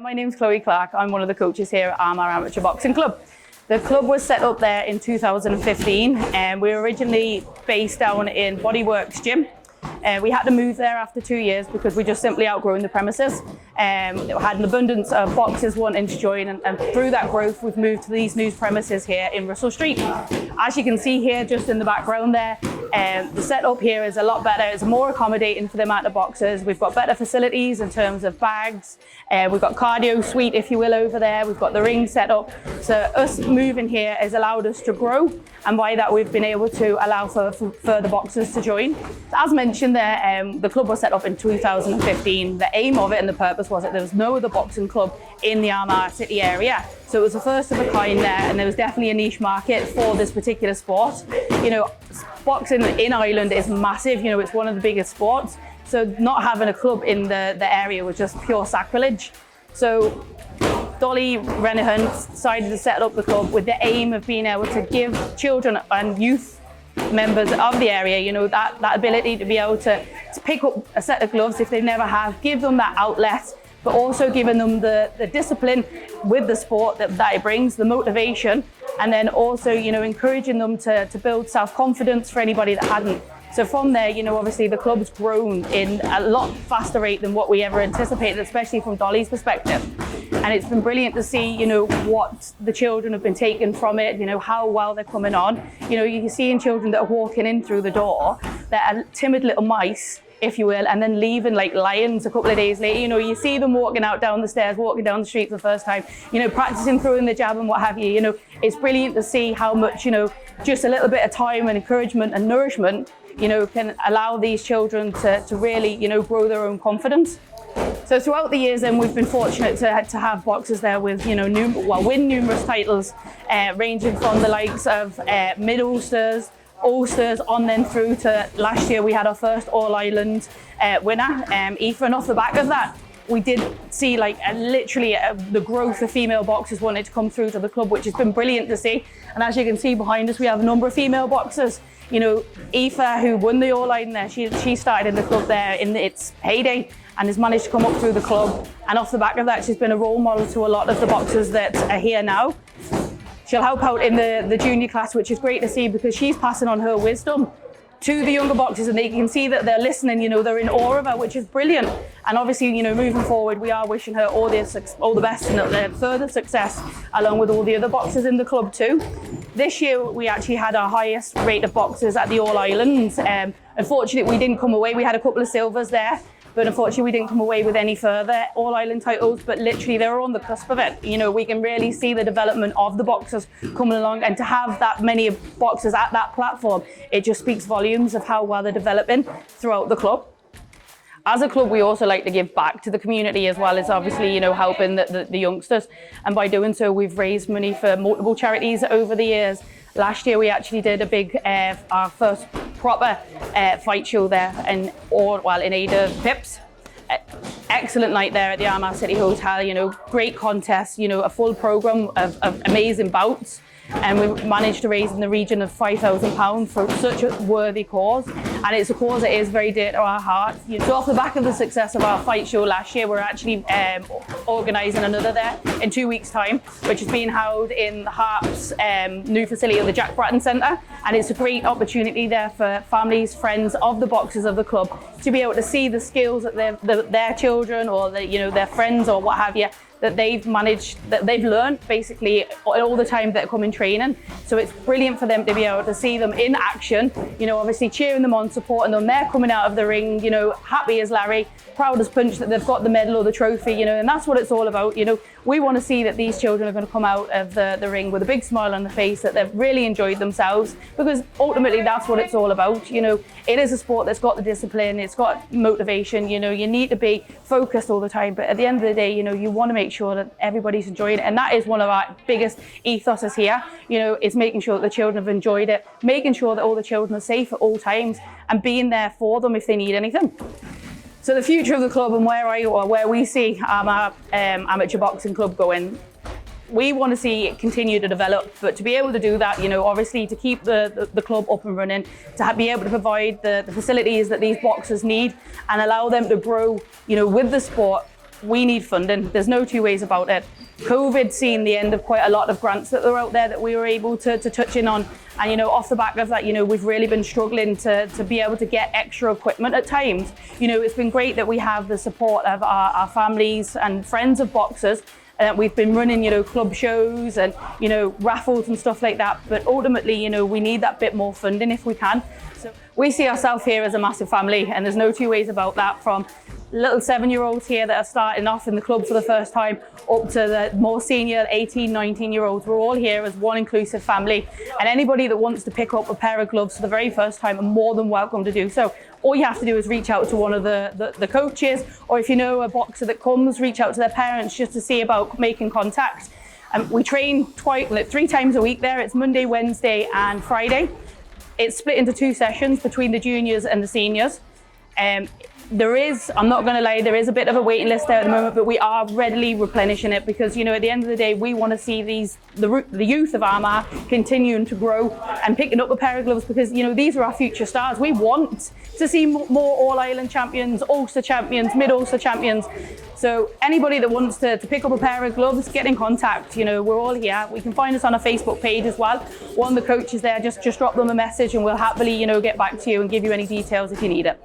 My name's Chloe Clark. I'm one of the coaches here at Armagh Amateur Boxing Club. The club was set up there in 2015 and we were originally based down in Bodyworks Gym. We had to move there after 2 years because we just simply outgrown the premises. We had an abundance of boxers wanting to join, and through that growth we've moved to these new premises here in Russell Street. As you can see here just in the background there, the setup here is a lot better. It's more accommodating for the amount of boxers. We've got better facilities in terms of bags. We've got cardio suite, if you will, over there. We've got the ring set up. So us moving here has allowed us to grow, and by that we've been able to allow for further boxers to join. So as mentioned there, the club was set up in 2015. The aim of it and the purpose was that there was no other boxing club in the Armagh City area. So it was the first of a kind there, and there was definitely a niche market for this particular sport. You know, boxing in Ireland is massive. You know, it's one of the biggest sports. So not having a club in the area was just pure sacrilege. So Dolly Renahan decided to set up the club with the aim of being able to give children and youth members of the area, you know, that ability to be able to pick up a set of gloves if they never have, give them that outlet, but also giving them the discipline with the sport that it brings, the motivation, and then also, you know, encouraging them to build self-confidence for anybody that hadn't. So from there, you know, obviously the club's grown in a lot faster rate than what we ever anticipated, especially from Dolly's perspective. And it's been brilliant to see, you know, what the children have been taking from it, you know, how well they're coming on. You know, you're seeing children that are walking in through the door that are timid little mice, if you will, and then leaving like lions a couple of days later. You know, you see them walking out down the stairs, walking down the street for the first time, you know, practicing throwing the jab and what have you. You know, it's brilliant to see how much, you know, just a little bit of time and encouragement and nourishment, you know, can allow these children to really, you know, grow their own confidence. So throughout the years then we've been fortunate to have boxers there with, you know, win numerous titles, ranging from the likes of mid-Ulsters, Ulsters, on then through to last year we had our first All-Ireland winner, Aoife, and off the back of that we did see like literally the growth of female boxers wanting to come through to the club, which has been brilliant to see. And as you can see behind us, we have a number of female boxers. You know, Aoife, who won the All-Ireland there, she started in the club there in its heyday and has managed to come up through the club. And off the back of that, she's been a role model to a lot of the boxers that are here now. She'll help out in the junior class, which is great to see because she's passing on her wisdom to the younger boxers, and they can see that they're listening, you know, they're in awe of her, which is brilliant. And obviously, you know, moving forward, we are wishing her all the best and further success, along with all the other boxers in the club too. This year, we actually had our highest rate of boxers at the All-Irelands. Unfortunately, we didn't come away. We had a couple of silvers there, but unfortunately we didn't come away with any further All-Ireland titles, but literally they were on the cusp of it. You know, we can really see the development of the boxers coming along, and to have that many boxers at that platform, it just speaks volumes of how well they're developing throughout the club. As a club, we also like to give back to the community as well as obviously, you know, helping the youngsters. And by doing so, we've raised money for multiple charities over the years. Last year, we actually did a big, our first proper fight show there in aid of Pips. Excellent night there at the Armagh City Hotel, you know, great contest, you know, a full programme of amazing bouts. And we managed to raise in the region of £5,000 for such a worthy cause, and it's a cause that is very dear to our heart. So off the back of the success of our fight show last year, we're actually organising another there in 2 weeks' time, which is being held in the Harps new facility of the Jack Bratton Centre, and it's a great opportunity there for families, friends of the boxers of the club to be able to see the skills that their children or their friends or what have you, that they've learned basically all the time that come in training. So it's brilliant for them to be able to see them in action, you know, obviously cheering them on, supporting them. They're coming out of the ring, you know, happy as Larry, proud as punch that they've got the medal or the trophy, you know, and that's what it's all about. You know, we want to see that these children are going to come out of the ring with a big smile on their face, that they've really enjoyed themselves, because ultimately that's what it's all about. You know, it is a sport that's got the discipline, it's got motivation, you know, you need to be focused all the time, but at the end of the day, you know, you want to make sure that everybody's enjoying it, and that is one of our biggest ethoses here. You know, it's making sure that the children have enjoyed it, making sure that all the children are safe at all times, and being there for them if they need anything. So the future of the club and where we see Armagh Amateur Boxing Club going, we want to see it continue to develop, but to be able to do that, you know, obviously to keep the club up and running, to be able to provide the facilities that these boxers need and allow them to grow, you know, with the sport, we need funding. There's no two ways about it. COVID seen the end of quite a lot of grants that are out there that we were able to touch in on. And, you know, off the back of that, you know, we've really been struggling to be able to get extra equipment at times. You know, it's been great that we have the support of our families and friends of boxers. We've been running, you know, club shows and, you know, raffles and stuff like that. But ultimately, you know, we need that bit more funding if we can. So we see ourselves here as a massive family, and there's no two ways about that, from little 7-year-olds here that are starting off in the club for the first time up to the more senior 18, 19-year-olds. We're all here as one inclusive family, and anybody that wants to pick up a pair of gloves for the very first time are more than welcome to do so. All you have to do is reach out to one of the coaches, or if you know a boxer that comes, reach out to their parents just to see about making contact. We train 3 times a week there. It's Monday, Wednesday and Friday. It's split into 2 sessions between the juniors and the seniors. There is, I'm not going to lie, there is a bit of a waiting list there at the moment, but we are readily replenishing it because, you know, at the end of the day, we want to see the youth of Armagh continuing to grow and picking up a pair of gloves because, you know, these are our future stars. We want to see more All-Ireland champions, Ulster champions, Mid-Ulster champions. So anybody that wants to pick up a pair of gloves, get in contact. You know, we're all here. We can find us on our Facebook page as well. One of the coaches there, just drop them a message and we'll happily, you know, get back to you and give you any details if you need it.